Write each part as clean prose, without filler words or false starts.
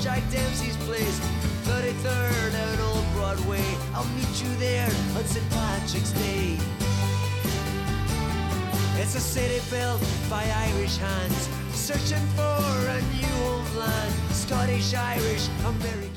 Jack Dempsey's place, 33rd out Old Broadway. I'll meet you there on St. Patrick's Day. It's a city built by Irish hands, searching for a new homeland. Scottish, Irish, American.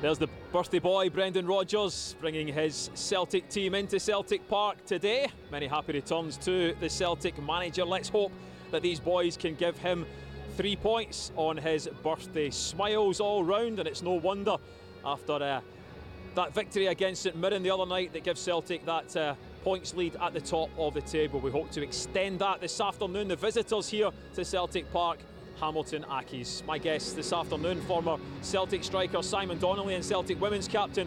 There's the birthday boy, Brendan Rodgers, bringing his Celtic team into Celtic Park today. Many happy returns to the Celtic manager. Let's hope that these boys can give him 3 points on his birthday. Smiles all round, and it's no wonder after that victory against St Mirren the other night that gives Celtic that points lead at the top of the table. We hope to extend that this afternoon. The visitors here to Celtic Park, Hamilton Accies. My guests this afternoon, former Celtic striker Simon Donnelly and Celtic women's captain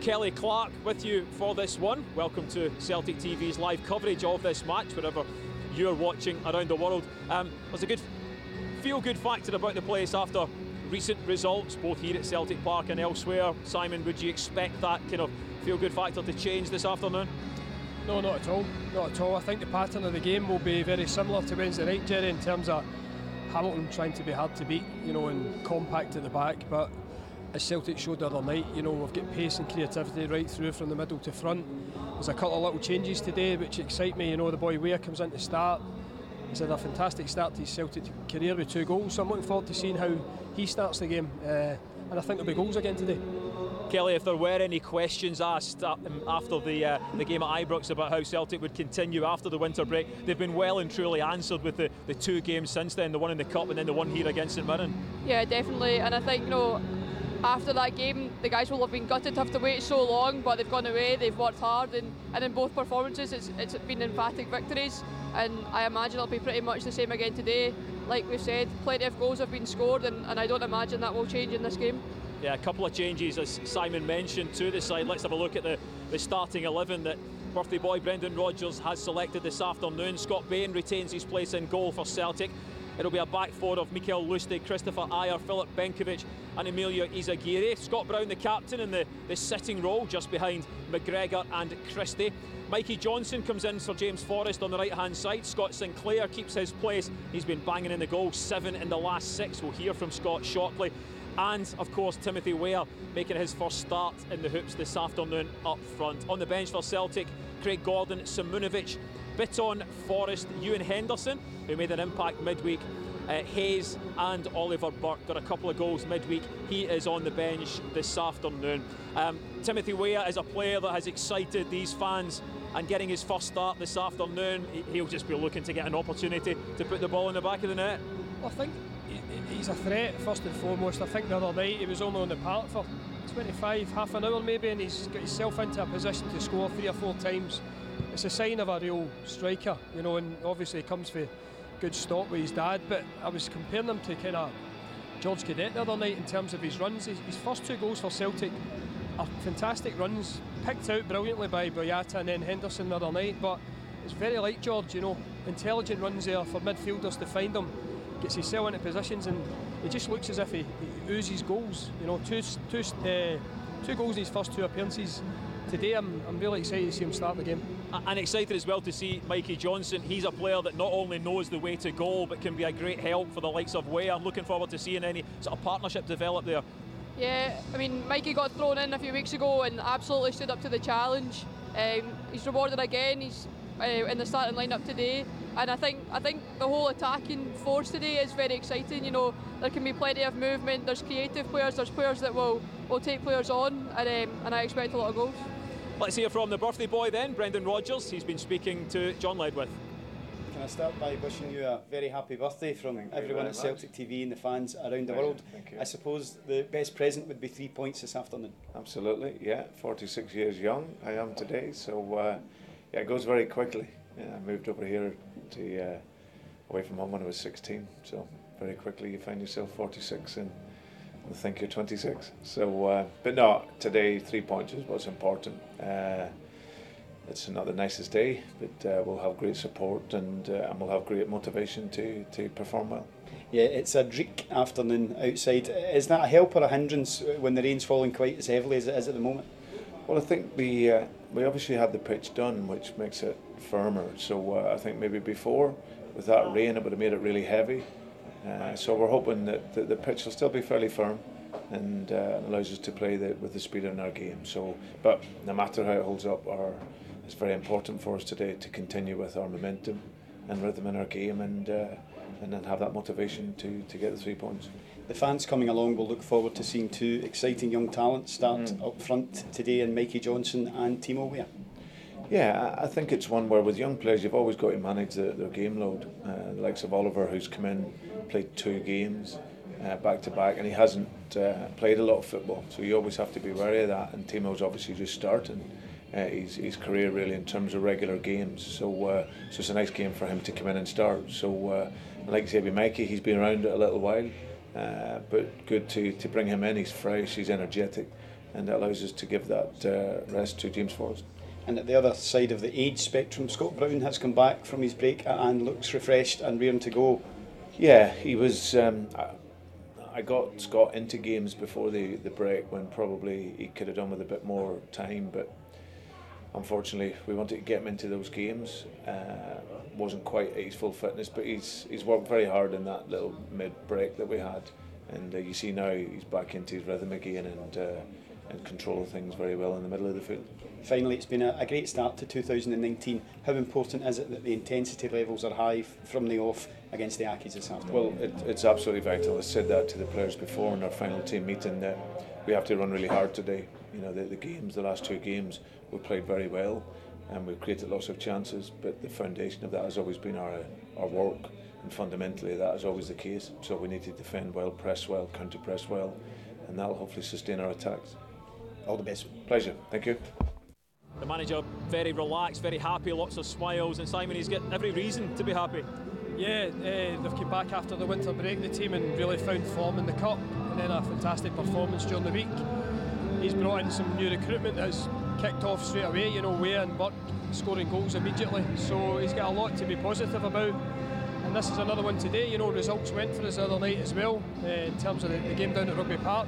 Kelly Clark, with you for this one. Welcome to Celtic TV's live coverage of this match, wherever you're watching around the world. There's a good feel-good factor about the place after recent results, both here at Celtic Park and elsewhere. Simon, would you expect that kind of feel-good factor to change this afternoon? No, not at all. Not at all. I think the pattern of the game will be very similar to Wednesday night, Jerry, in terms of Hamilton trying to be hard to beat, and compact at the back, but as Celtic showed the other night, we've got pace and creativity right through from the middle to front. There's a couple of little changes today which excite me. The boy Weir comes in to start. He's had a fantastic start to his Celtic career with 2 goals, so I'm looking forward to seeing how he starts the game, and I think there'll be goals again today. Kelly, if there were any questions asked after the game at Ibrox about how Celtic would continue after the winter break, they've been well and truly answered with the 2 games since then, the one in the Cup and then the one here against St Mirren. Yeah, definitely, and I think after that game the guys will have been gutted to have to wait so long, but they've gone away, they've worked hard, and in both performances it's been emphatic victories, and I imagine it'll be pretty much the same again today. Like we've said, plenty of goals have been scored, and I don't imagine that will change in this game. Yeah, a couple of changes, as Simon mentioned, to the side. Let's have a look at the starting 11 that birthday boy Brendan Rodgers has selected this afternoon. Scott Bain retains his place in goal for Celtic. It'll be a back four of Mikael Lustig, Christopher Ajer, Filip Benkovic and Emilio Izaguirre. Scott Brown, the captain, in the sitting role, just behind McGregor and Christie. Mikey Johnson comes in for James Forrest on the right-hand side. Scott Sinclair keeps his place. He's been banging in the goal, 7 in the last 6. We'll hear from Scott shortly. And, of course, Timothy Weir making his first start in the hoops this afternoon up front. On the bench for Celtic, Craig Gordon, Simunovic, Bitton, Forrest, Ewan Henderson, who made an impact midweek, Hayes and Oliver Burke got a couple of goals midweek. He is on the bench this afternoon. Timothy Weir is a player that has excited these fans, and getting his first start this afternoon, he'll just be looking to get an opportunity to put the ball in the back of the net. Well, I think he's a threat first and foremost. I think the other night he was only on the park for 25, half an hour maybe, and he's got himself into a position to score 3 or 4 times. It's a sign of a real striker, and obviously he comes for good stock with his dad, but I was comparing him to kind of George Cadet the other night in terms of his runs. His first 2 goals for Celtic are fantastic runs, picked out brilliantly by Boyata and then Henderson the other night, but it's very like George, intelligent runs there for midfielders to find him, gets himself into positions, and it just looks as if he oozes goals. Two goals in his first 2 appearances. Today I'm really excited to see him start the game. And excited as well to see Mikey Johnson. He's a player that not only knows the way to goal but can be a great help for the likes of Weir. I'm looking forward to seeing any sort of partnership develop there. Yeah, I mean, Mikey got thrown in a few weeks ago and absolutely stood up to the challenge. He's rewarded again. He's in the starting lineup today, and I think the whole attacking force today is very exciting. There can be plenty of movement. There's creative players. There's players that will will take players on, and I expect a lot of goals. Let's hear from the birthday boy then, Brendan Rodgers. He's been speaking to John Ledwith. Can I start by wishing you a very happy birthday from everyone at Celtic TV and the fans around the world. I suppose the best present would be 3 points this afternoon. Absolutely, yeah. 46 years young I am today, so yeah, it goes very quickly. Yeah, I moved over here to away from home when I was 16, so very quickly you find yourself 46 and think you're 26. So, but no, today 3 points is what's important. It's not the nicest day, but we'll have great support and we'll have great motivation to perform well. Yeah, it's a dreek afternoon outside. Is that a help or a hindrance when the rain's falling quite as heavily as it is at the moment? Well, I think we obviously had the pitch done, which makes it firmer. So I think maybe before, with that rain, it would have made it really heavy. So we're hoping that the pitch will still be fairly firm and allows us to play with the speed in our game. So, but no matter how it holds up, it's very important for us today to continue with our momentum and rhythm in our game and then have that motivation to get the 3 points. The fans coming along will look forward to seeing two exciting young talents start up front today in Mikey Johnson and Timo Weah. Yeah, I think it's one where with young players you've always got to manage their game load. The likes of Oliver, who's come in, played 2 games back to back, and he hasn't played a lot of football, so you always have to be wary of that. And Timo's obviously just starting his career really in terms of regular games, so it's a nice game for him to come in and start. So like I say, with Mikey, he's been around it a little while, but good to bring him in. He's fresh, he's energetic, and that allows us to give that rest to James Forrest. And at the other side of the age spectrum, Scott Brown has come back from his break and looks refreshed and raring to go. Yeah, he was. I got Scott into games before the break when probably he could have done with a bit more time, but unfortunately we wanted to get him into those games. Wasn't quite at his full fitness, but he's worked very hard in that little mid-break that we had, and you see now he's back into his rhythm again and control things very well in the middle of the field. Finally, it's been a great start to 2019. How important is it that the intensity levels are high from the off against the Ackies this afternoon? Well, it's absolutely vital. I said that to the players before in our final team meeting, that we have to run really hard today. You know, the last 2 games, we played very well and we've created lots of chances, but the foundation of that has always been our work, and fundamentally that is always the case. So we need to defend well, press well, counter press well, and that'll hopefully sustain our attacks. All the best. Pleasure. Thank you. The manager very relaxed, very happy, lots of smiles, and Simon, he's got every reason to be happy. Yeah, they've come back after the winter break, the team, and really found form in the Cup, and then a fantastic performance during the week. He's brought in some new recruitment that's kicked off straight away, you know, Weah and Burke scoring goals immediately, so he's got a lot to be positive about. And this is another one today, you know, results went for us the other night as well, in terms of the game down at Rugby Park.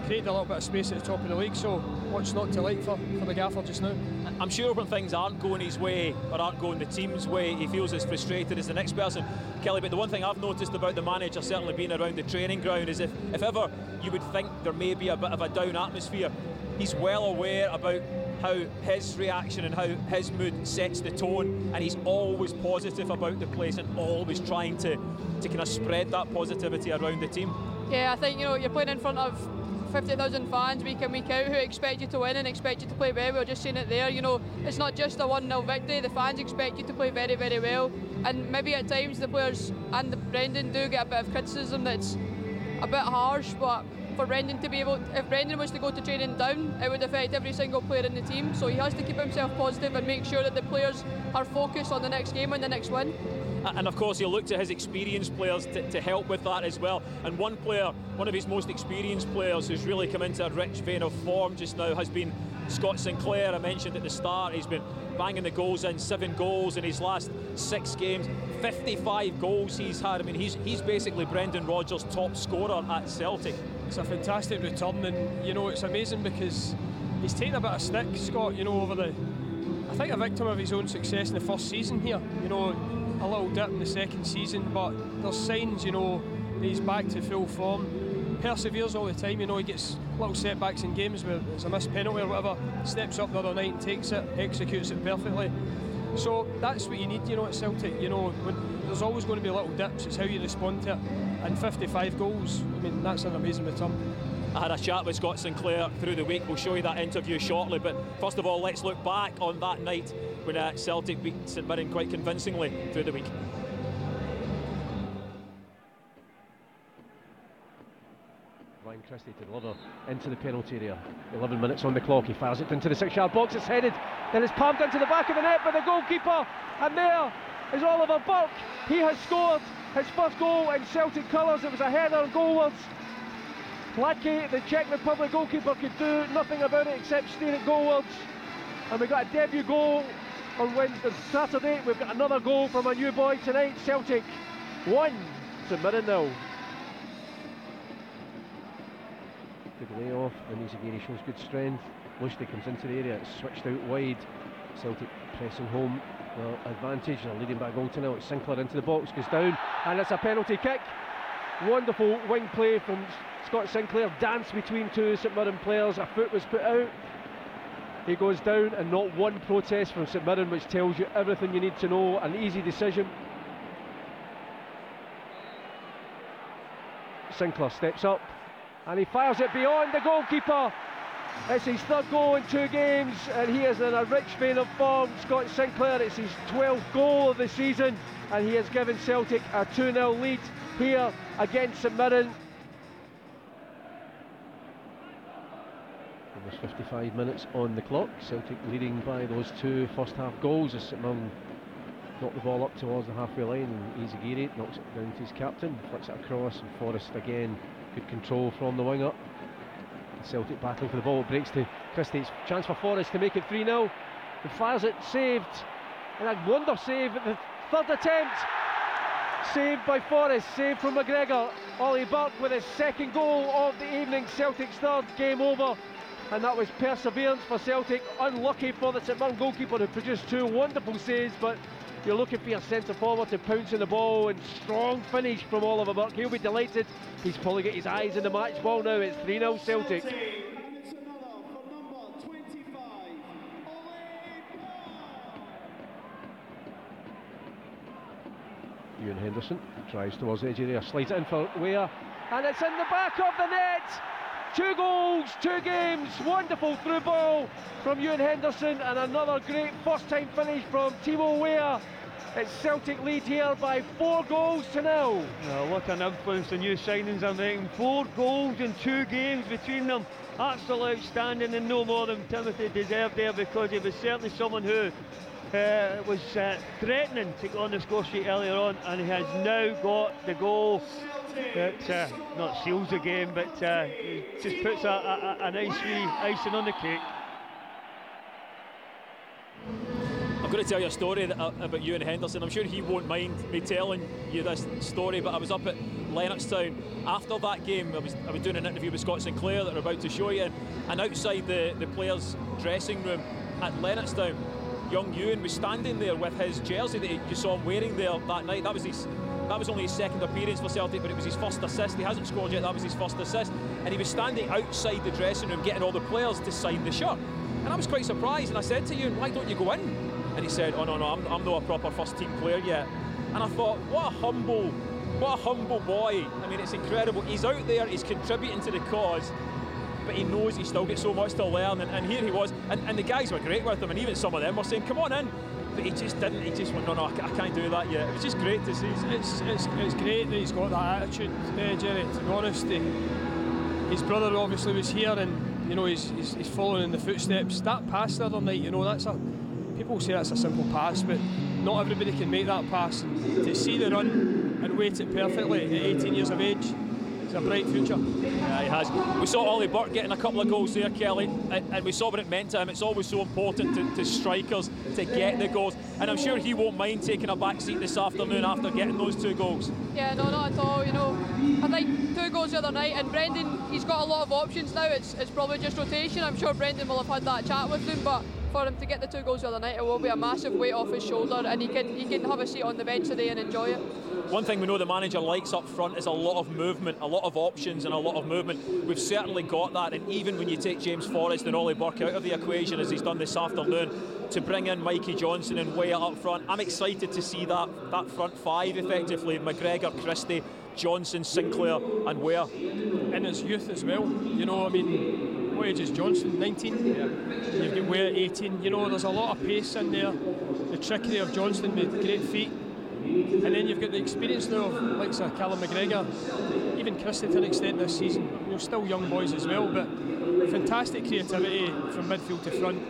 Created a little bit of space at the top of the league, so what's not to like for the gaffer just now? I'm sure when things aren't going his way or aren't going the team's way, he feels as frustrated as the next person, Kelly. But the one thing I've noticed about the manager, certainly being around the training ground, is if ever you would think there may be a bit of a down atmosphere, he's well aware about how his reaction and how his mood sets the tone, and he's always positive about the place and always trying to kind of spread that positivity around the team. Yeah, I think, you know, you're playing in front of 50,000 fans week in, week out who expect you to win and expect you to play well. We were just saying it there, you know, it's not just a 1-0 victory, the fans expect you to play very, very well, and maybe at times the players and Brendan do get a bit of criticism that's a bit harsh, but for Brendan to be able, if Brendan was to go to training down, it would affect every single player in the team, so he has to keep himself positive and make sure that the players are focused on the next game and the next win. And of course he'll look to his experienced players to help with that as well. And one player, one of his most experienced players who's really come into a rich vein of form just now has been Scott Sinclair. I mentioned at the start, he's been banging the goals in, 7 goals in his last 6 games, 55 goals he's had. I mean, he's basically Brendan Rodgers' top scorer at Celtic. It's a fantastic return, and you know, it's amazing because he's taken a bit of stick, Scott, you know, I think a victim of his own success in the first season here, you know, a little dip in the second season, but there's signs, you know, that he's back to full form, perseveres all the time, you know, he gets little setbacks in games where it's a missed penalty or whatever, steps up the other night and takes it, executes it perfectly. So that's what you need, you know, at Celtic, you know, there's always going to be little dips, it's how you respond to it, and 55 goals, I mean, that's an amazing return. I had a chat with Scott Sinclair through the week. We'll show you that interview shortly, but first of all, let's look back on that night when Celtic beat St Mirren quite convincingly through the week. Ryan Christie to deliver into the penalty area. 11 minutes on the clock. He fires it into the 6-yard box. It's headed, then it's palmed into the back of the net by the goalkeeper. And there is Oliver Burke. He has scored his first goal in Celtic colours. It was a header goalwards. Lackey, the Czech Republic goalkeeper, could do nothing about it except steer it goalwards. And we got a debut goal on Saturday. We've got another goal from a new boy tonight. Celtic 1, St Mirren 0. Good layoff, and Izagiri shows good strength. Lushley comes into the area, it's switched out wide. Celtic pressing home their advantage. They're leading by a goal to nil. It's Sinclair into the box, goes down, and it's a penalty kick. Wonderful wing play from Scott Sinclair. Dance between two St Mirren players. A foot was put out. He goes down, and not one protest from St Mirren, which tells you everything you need to know. An easy decision. Sinclair steps up, and he fires it beyond the goalkeeper. It's his third goal in 2 games, and he is in a rich vein of form. Scott Sinclair, it's his 12th goal of the season, and he has given Celtic a 2-0 lead here against St Mirren. Almost 55 minutes on the clock. Celtic leading by those 2 first half goals as St Mirren knocked the ball up towards the halfway line, and Izagiri knocks it down to his captain, flicks it across, and Forrest again, good control from the winger. Celtic battling for the ball, it breaks to Christie. Chance for Forrest to make it 3-0. He fires it, saved, and a wonder save at the 3rd attempt. Saved by Forrest, saved from McGregor. Ollie Burke with his 2nd goal of the evening. Celtic's 3rd, game over. And that was perseverance for Celtic. Unlucky for the St Mirren goalkeeper, who produced 2 wonderful saves, but you're looking for your centre forward to pounce on the ball, and strong finish from Oliver Burke. He'll be delighted. He's probably got his eyes on the match ball now. It's 3-0 Celtic. Ewan Henderson drives towards the edge area, slides it in for Weir, and it's in the back of the net. 2 goals, 2 games, wonderful through ball from Ewan Henderson, and another great first time finish from Timo Weir. It's Celtic lead here by 4 goals to 0. What an influence the new signings are making. 4 goals in 2 games between them. Absolutely outstanding, and no more than Timothy deserved there, because he was certainly someone who was threatening to go on the score sheet earlier on, and he has now got the goal that not seals the game, but just puts a nice wee icing on the cake. I'm going to tell you a story about Ewan Henderson. I'm sure he won't mind me telling you this story, but I was up at Lennoxtown after that game. I was doing an interview with Scott Sinclair that we're about to show you, and outside the players' dressing room at Lennoxtown, young Ewan was standing there with his jersey that you saw him wearing there that night. That was only his 2nd appearance for Celtic, but it was his 1st assist. He hasn't scored yet, that was his 1st assist. And he was standing outside the dressing room getting all the players to sign the shirt. And I was quite surprised, and I said to Ewan, why don't you go in? And he said, oh no, I'm not a proper first team player yet. And I thought, what a humble boy. I mean, it's incredible. He's out there, he's contributing to the cause, but he knows he's still got so much to learn, and here he was, and the guys were great with him, and even some of them were saying, come on in. But he just didn't, he just went, no, I can't do that yet. It was just great to see. It's great that he's got that attitude, Jerry, to be honest. His brother obviously was here, and you know, he's following in the footsteps. That pass the other night, you know, people say that's a simple pass, but not everybody can make that pass. And to see the run and weight it perfectly at 18 years of age, it's a bright future. Yeah, he has. We saw Ollie Burke getting a couple of goals there, Kelly, and we saw what it meant to him. It's always so important to strikers to get the goals, and I'm sure he won't mind taking a back seat this afternoon after getting those 2 goals. Yeah, no, not at all. You know, I think 2 goals the other night, and Brendan, he's got a lot of options now. It's probably just rotation. I'm sure Brendan will have had that chat with him, but for him to get the 2 goals the other night, it will be a massive weight off his shoulder, and he can have a seat on the bench today and enjoy it. One thing we know the manager likes up front is a lot of movement, a lot of options and a lot of movement. We've certainly got that, and even when you take James Forrest and Ollie Burke out of the equation, as he's done this afternoon, to bring in Mikey Johnson and Weah up front, I'm excited to see that front 5 effectively. McGregor, Christie, Johnson, Sinclair and Ware. In his youth as well, you know, I mean, what age is Johnson? 19? Yeah. You've got Ware 18, you know, there's a lot of pace in there. The trickery of Johnston with great feet. And then you've got the experience now of like Sir Callum McGregor, even Christie to an extent this season. You know, still young boys as well, but fantastic creativity from midfield to front.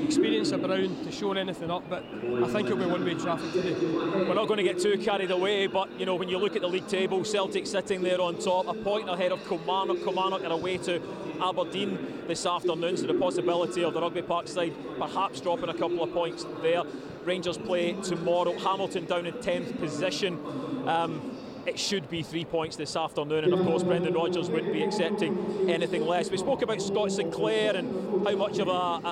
Experience of Brown to show anything up, but I think it'll be one-way traffic today. We're not going to get too carried away, but you know, when you look at the league table, Celtic sitting there on top, a point ahead of Kilmarnock. Kilmarnock are away to Aberdeen this afternoon, so the possibility of the Rugby Park side perhaps dropping a couple of points there. Rangers play tomorrow. Hamilton down in 10th position. It should be 3 points this afternoon, and of course Brendan Rodgers wouldn't be accepting anything less. We spoke about Scott Sinclair and how much of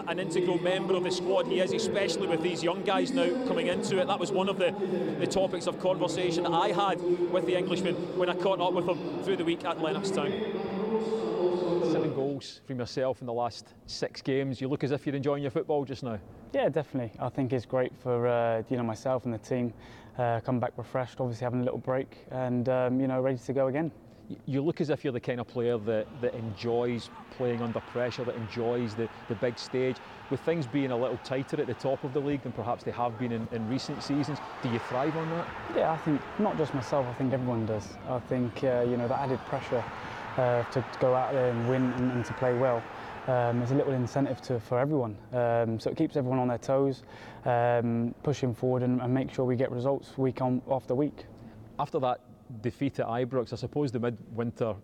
an integral member of the squad he is, especially with these young guys now coming into it. That was one of the topics of conversation that I had with the Englishman when I caught up with him through the week at Lennoxtown. 7 goals from yourself in the last 6 games. You look as if you're enjoying your football just now. Yeah, definitely. I think it's great for you know, myself and the team. Come back refreshed, obviously having a little break, and you know, ready to go again. You look as if you're the kind of player that enjoys playing under pressure, that enjoys the big stage. With things being a little tighter at the top of the league than perhaps they have been in recent seasons, do you thrive on that? Yeah, I think not just myself, I think everyone does. I think you know, the added pressure to go out there and win and to play well. There's a little incentive for everyone, so it keeps everyone on their toes, pushing forward and make sure we get results week on after week. After that defeat at Ibrox, I suppose the mid-winter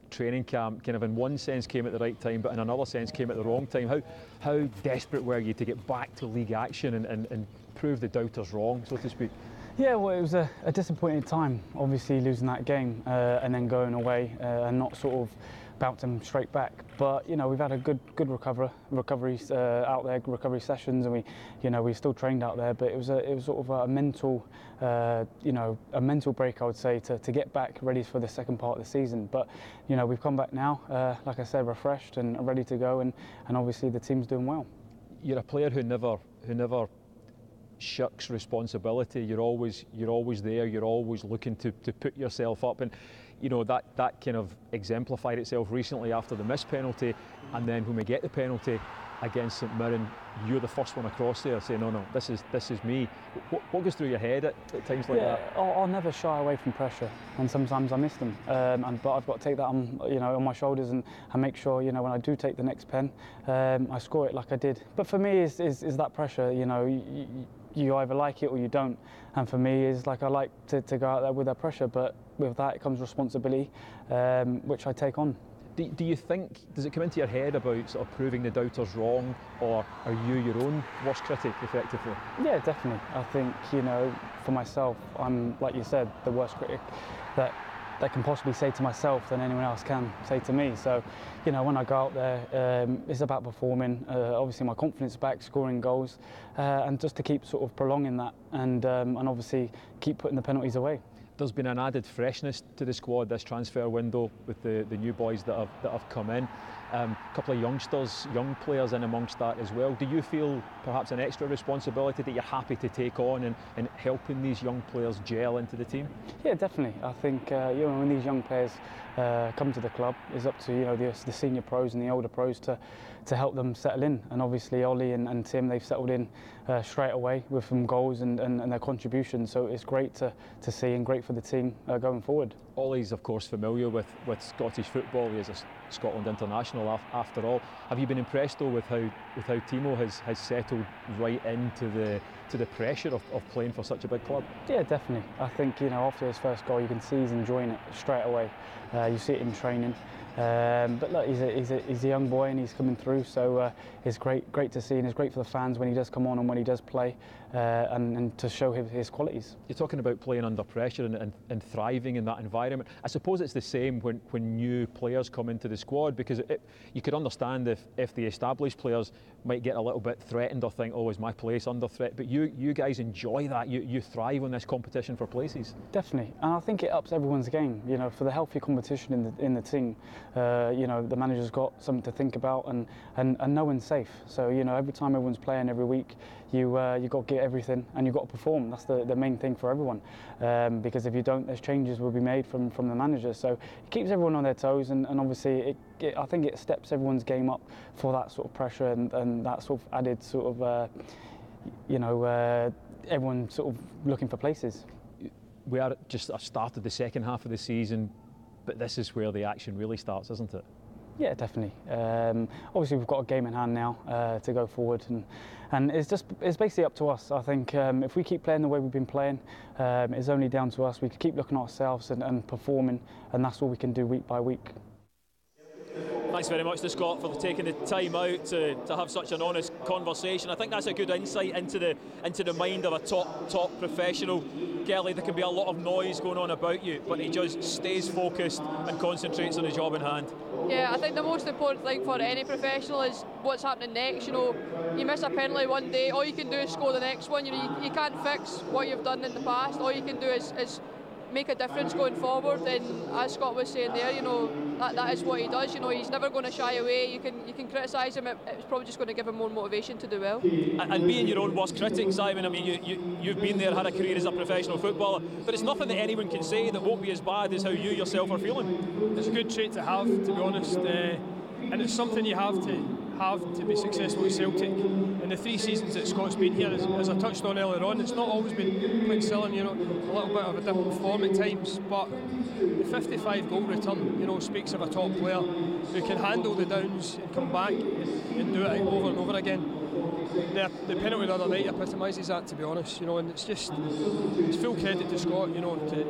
training camp kind of in one sense came at the right time, but in another sense came at the wrong time. How desperate were you to get back to league action and prove the doubters wrong, so to speak? Yeah, well, it was a disappointing time, obviously losing that game and then going away and not sort of bouncing straight back. But you know, we've had a good recoveries out there, recovery sessions, and we still trained out there. But it was sort of a mental, you know, a mental break, I would say, to get back ready for the second part of the season. But you know, we've come back now, like I said, refreshed and ready to go, and obviously the team's doing well. You're a player who never shucks responsibility. You're always there. You're always looking to put yourself up, and you know that kind of exemplified itself recently after the missed penalty, and then when we get the penalty against St Mirren, you're the first one across there saying, no, this is me. What goes through your head at times like that? I'll never shy away from pressure, and sometimes I miss them, but I've got to take that on my shoulders and make sure, you know, when I do take the next pen, I score it like I did. But for me, is that pressure, you know, you either like it or you don't, and for me is like I like to go out there with that pressure, but with that comes responsibility, which I take on. Do you think, does it come into your head about sort of proving the doubters wrong, or are you your own worst critic effectively? Yeah, definitely. I think, you know, for myself, I'm, like you said, the worst critic that can possibly say to myself than anyone else can say to me. So, you know, when I go out there, it's about performing, obviously my confidence back, scoring goals, and just to keep sort of prolonging that, and obviously keep putting the penalties away. There's been an added freshness to the squad this transfer window with the new boys that have come in. A couple of youngsters, young players in amongst that as well. Do you feel perhaps an extra responsibility that you're happy to take on in helping these young players gel into the team? Yeah, definitely. I think you know, when these young players come to the club, it's up to, you know, the senior pros and the older pros to help them settle in. And obviously Ollie and Tim, they've settled in straight away with some goals and their contributions. So it's great to see, and great for the team going forward. Ollie's of course familiar with Scottish football. He is a Scotland international after all. Have you been impressed though with how Timo has settled right into the pressure of playing for such a big club? Yeah, definitely. I think, you know, after his first goal, you can see he's enjoying it straight away. You see it in training. But look, he's a young boy and he's coming through, so it's great to see, and it's great for the fans when he does come on and when he does play, and to show his qualities. You're talking about playing under pressure and thriving in that environment. I suppose it's the same when new players come into the squad, because you could understand if the established players might get a little bit threatened or think, oh, is my place under threat? But you guys enjoy that. You thrive on this competition for places. Definitely, and I think it ups everyone's game. You know, for the healthy competition in the team, you know, the manager's got something to think about, and no one's safe. So, you know, every time everyone's playing every week, you got to get everything and you've got to perform. That's the main thing for everyone, because if you don't, there's changes will be made from the manager. So it keeps everyone on their toes, and obviously I think it steps everyone's game up for that sort of pressure and that sort of added sort of, you know, everyone sort of looking for places. We are just started the second half of the season, but this is where the action really starts, isn't it? Yeah, definitely. Obviously, we've got a game in hand now to go forward, and it's basically up to us. I think if we keep playing the way we've been playing, it's only down to us. We can keep looking at ourselves and performing, and that's all we can do week by week. Thanks very much to Scott for taking the time out to have such an honest conversation. I think that's a good insight into the mind of a top professional. Kelly, there can be a lot of noise going on about you, but he just stays focused and concentrates on the job in hand. Yeah, I think the most important thing for any professional is what's happening next. You know, you miss a penalty one day, all you can do is score the next one. You know, you can't fix what you've done in the past. All you can do is make a difference going forward, and as Scott was saying there, you know, that is what he does. You know, he's never going to shy away. You can criticise him, it's probably just going to give him more motivation to do well. And being your own worst critic, Simon, I mean, you've been there, had a career as a professional footballer, but it's nothing that anyone can say that won't be as bad as how you yourself are feeling. It's a good trait to have, to be honest, and it's something you have to be successful at Celtic. In the 3 seasons that Scott's been here, as I touched on earlier on, it's not always been quite silly, you know, a little bit of a different form at times, but the 55 goal return, you know, speaks of a top player who can handle the downs and come back and do it over and over again. The penalty the other night epitomises that, to be honest, you know, and it's full credit to Scott, you know, to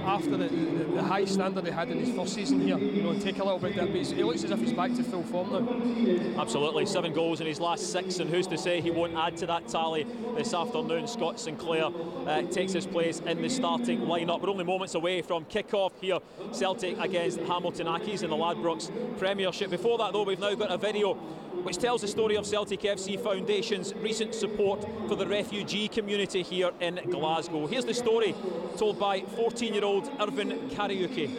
after the high standard he had in his first season here, you know, and take a little bit of that, but he looks as if he's back to full form now. Absolutely, 7 goals in his last 6, and who's to say he won't add to that tally this afternoon. Scott Sinclair takes his place in the starting lineup. We're only moments away from kick-off here, Celtic against Hamilton Accies in the Ladbrokes Premiership. Before that though, we've now got a video which tells the story of Celtic FC Foundation's recent support for the refugee community here in Glasgow. Here's the story told by 14-year-old Irvin Kariuki.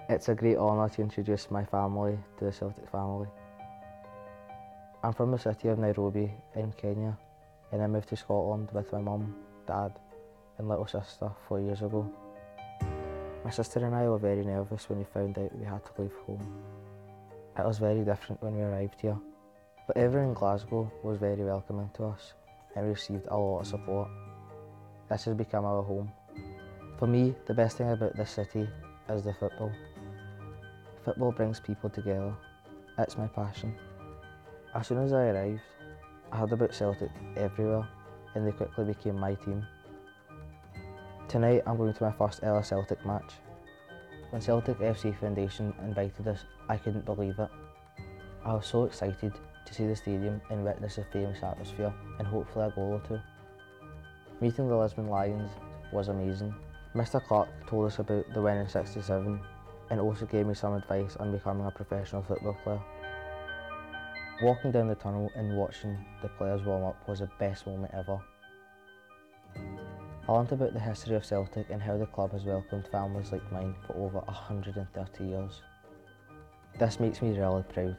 It's a great honour to introduce my family to the Celtic family. I'm from the city of Nairobi in Kenya, and I moved to Scotland with my mum, dad and little sister 4 years ago. My sister and I were very nervous when we found out we had to leave home. It was very different when we arrived here, but everyone in Glasgow was very welcoming to us and we received a lot of support. This has become our home. For me, the best thing about this city is the football. Football brings people together. It's my passion. As soon as I arrived, I heard about Celtic everywhere and they quickly became my team. Tonight I'm going to my first ever Celtic match. When Celtic FC Foundation invited us, I couldn't believe it. I was so excited to see the stadium and witness the famous atmosphere and hopefully a goal or two. Meeting the Lisbon Lions was amazing. Mr. Clark told us about the win in '67 and also gave me some advice on becoming a professional football player. Walking down the tunnel and watching the players warm up was the best moment ever. I learnt about the history of Celtic and how the club has welcomed families like mine for over 130 years. This makes me really proud.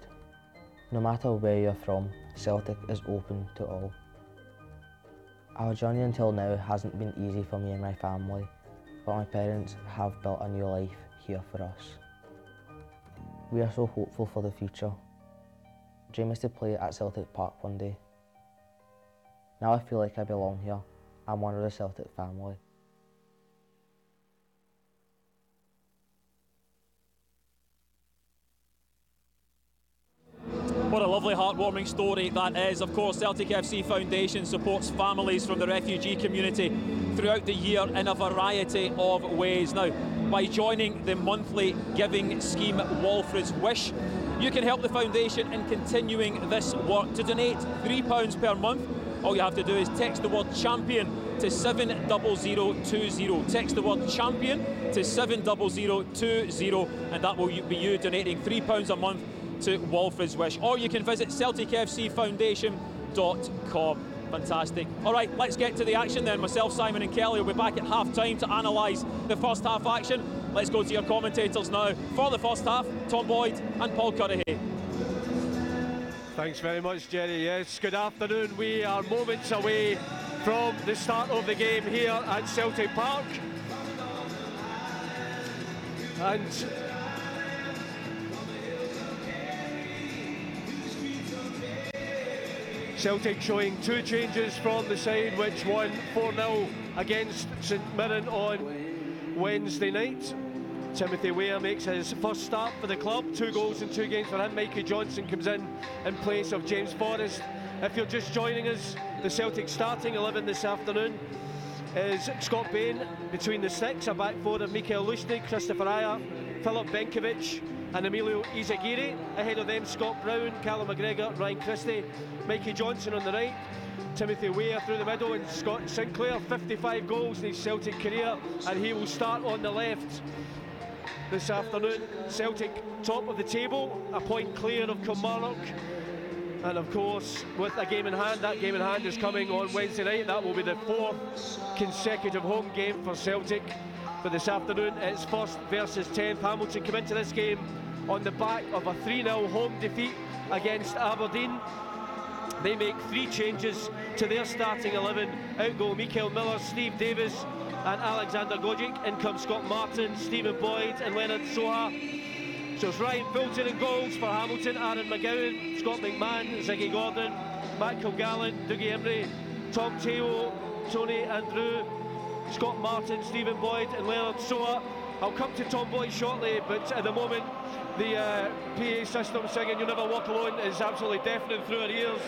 No matter where you're from, Celtic is open to all. Our journey until now hasn't been easy for me and my family, but my parents have built a new life here for us. We are so hopeful for the future. Dream is to play at Celtic Park one day. Now I feel like I belong here. I'm one of the Celtic family. What a lovely, heartwarming story that is. Of course, Celtic FC Foundation supports families from the refugee community throughout the year in a variety of ways. Now, by joining the monthly giving scheme Walfrid's Wish, you can help the foundation in continuing this work. To donate £3 per month, all you have to do is text the word champion to 70020. Text the word champion to 70020, and that will be you donating £3 a month to Walfrid's wish. Or you can visit CelticFCFoundation.com. Fantastic. All right, let's get to the action then. Myself, Simon and Kelly will be back at half-time to analyse the first half action. Let's go to your commentators now. For the first half, Tom Boyd and Paul Currahay. Thanks very much, Jerry. Yes, good afternoon. We are moments away from the start of the game here at Celtic Park. And Celtic showing two changes from the side which won 4-0 against St Mirren on Wednesday night. Timothy Weah makes his first start for the club, 2 goals in 2 games for him. Mikey Johnson comes in place of James Forrest. If you're just joining us, the Celtic starting 11 this afternoon is Scott Bain between the sticks, a back four of Mikael Lustig, Christopher Ajer, Filip Benkovic and Emilio Izagirre. Ahead of them, Scott Brown, Callum McGregor, Ryan Christie, Mikey Johnson on the right, Timothy Weah through the middle, and Scott Sinclair, 55 goals in his Celtic career, and he will start on the left this afternoon. Celtic top of the table, a point clear of Kilmarnock, and of course with a game in hand. That game in hand is coming on Wednesday night. That will be the 4th consecutive home game for Celtic. But this afternoon it's 1st versus 10th. Hamilton come into this game on the back of a 3-0 home defeat against Aberdeen. They make 3 changes to their starting 11. Out go Mikael Miller, Steve Davis and Alexander Gogic. In comes Scott Martin, Stephen Boyd and Leonard Soha. So it's Ryan Fulton in goals for Hamilton, Aaron McGowan, Scott McMahon, Ziggy Gordon, Matt Kilgallen, Dougie Imrie, Tom Teo, Tony Andrew, Scott Martin, Stephen Boyd and Leonard Soha. I'll come to Tom Boyd shortly, but at the moment the PA system singing "You'll Never Walk Alone" is absolutely deafening through our ears,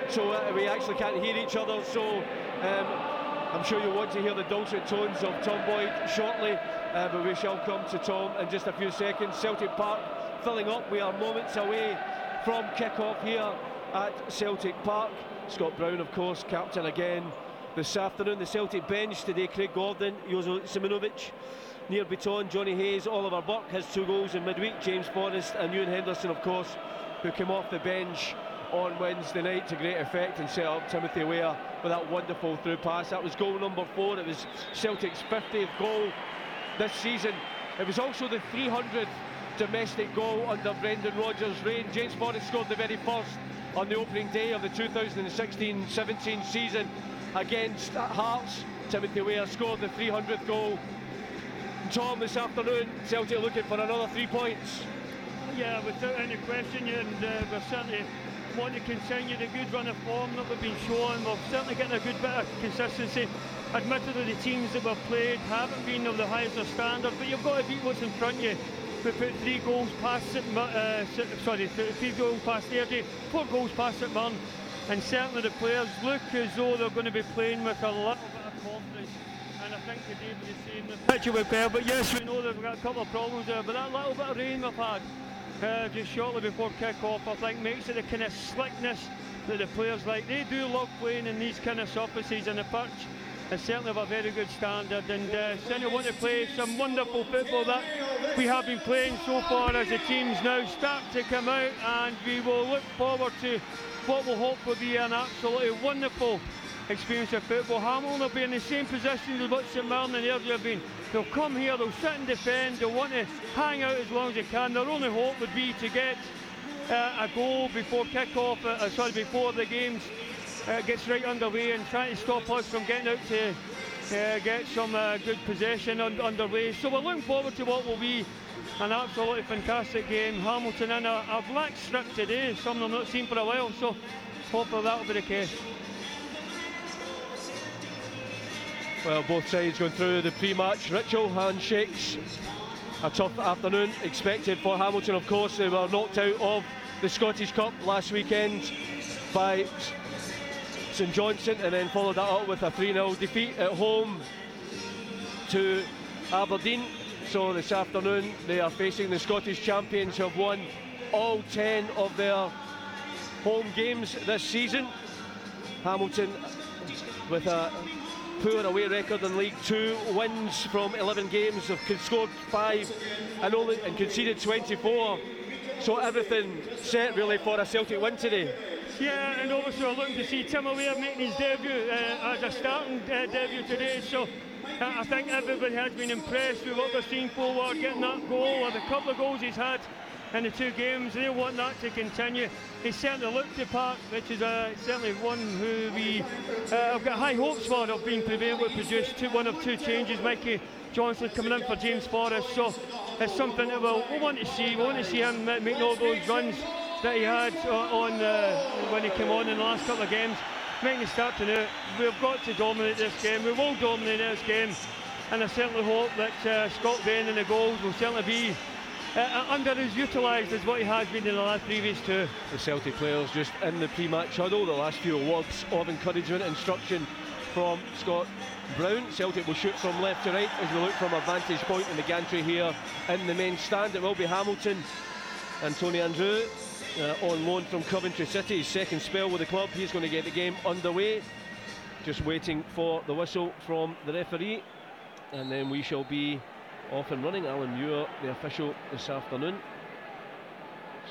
so we actually can't hear each other. So I'm sure you'll want to hear the dulcet tones of Tom Boyd shortly, but we shall come to Tom in just a few seconds. Celtic Park filling up. We are moments away from kick-off here at Celtic Park. Scott Brown, of course, captain again this afternoon. The Celtic bench today: Craig Gordon, Jozo Simonovic, Nir Bitton, Johnny Hayes, Oliver Burke has 2 goals in midweek, James Forrest and Ewan Henderson, of course, who came off the bench on Wednesday night to great effect and set up Timothy Weah with that wonderful through pass. That was goal number 4. It was Celtic's 50th goal this season. It was also the 300th domestic goal under Brendan Rodgers' reign. James Forrest scored the very first on the opening day of the 2016-17 season against Hearts. Timothy Weah scored the 300th goal. Tom, this afternoon, Celtic looking for another 3 points. Yeah, without any question, and we're certainly want to continue the good run of form that we've been showing. We're certainly getting a good bit of consistency. Admittedly, the teams that we've played haven't been of the highest of standard, but you've got to beat what's in front of you. We put 3 goals past 3 goals past Airdrie, 4 goals past St Mirren, and certainly the players look as though they're going to be playing with a little bit of confidence. And I think today was the same. The pitch will be better, but yes, we know they've got a couple of problems there, but that little bit of rain we've had just shortly before kick-off, I think makes it the kind of slickness that the players like. They do love playing in these kind of surfaces, and the pitch is certainly of a very good standard, and certainly want to play some wonderful football that we have been playing so far as the teams now start to come out, and we will look forward to what will hopefully be an absolutely wonderful experience of football. Hamilton will be in the same position as what St Mirren and Airdrie have been. They'll come here, they'll sit and defend, they'll want to hang out as long as they can. Their only hope would be to get a goal before kick-off, before the games gets right underway, and try to stop us from getting out to get some good possession underway. So we're looking forward to what will be an absolutely fantastic game. Hamilton in a black strip today, something I've not seen for a while, so hopefully that will be the case. Well, both sides going through the pre-match ritual, handshakes. A tough afternoon expected for Hamilton, of course. They were knocked out of the Scottish Cup last weekend by St Johnstone, and then followed that up with a 3-0 defeat at home to Aberdeen. So this afternoon they are facing the Scottish champions, who have won all 10 of their home games this season. Hamilton with a poor away record in League 2, wins from 11 games, have scored 5 and conceded 24 So everything set really for a Celtic win today. Yeah, and obviously we're looking to see Tim Weir making his debut as a starting debut today. So I think everybody has been impressed with what they've seen forward, getting that goal, or the couple of goals he's had in the 2 games. They want that to continue. He's certainly looked the part, which is certainly one who we have got high hopes for, of being able to produce one of 2 changes. Mikey Johnson coming in for James Forrest, so it's something that we want to see. We want to see him making all those runs that he had on when he came on in the last couple of games, making a start to now. We've got to dominate this game. We will dominate this game, and I certainly hope that Scott Bain in the goals will certainly be under as utilised as what he has been in the last previous 2. The Celtic players just in the pre-match huddle, the last few words of encouragement, instruction from Scott Brown. Celtic will shoot from left to right as we look from a vantage point in the gantry here in the main stand. It will be Hamilton and Tony Andrew on loan from Coventry City, his second spell with the club. He's going to get the game underway, just waiting for the whistle from the referee, and then we shall be off and running. Alan Muir, the official this afternoon.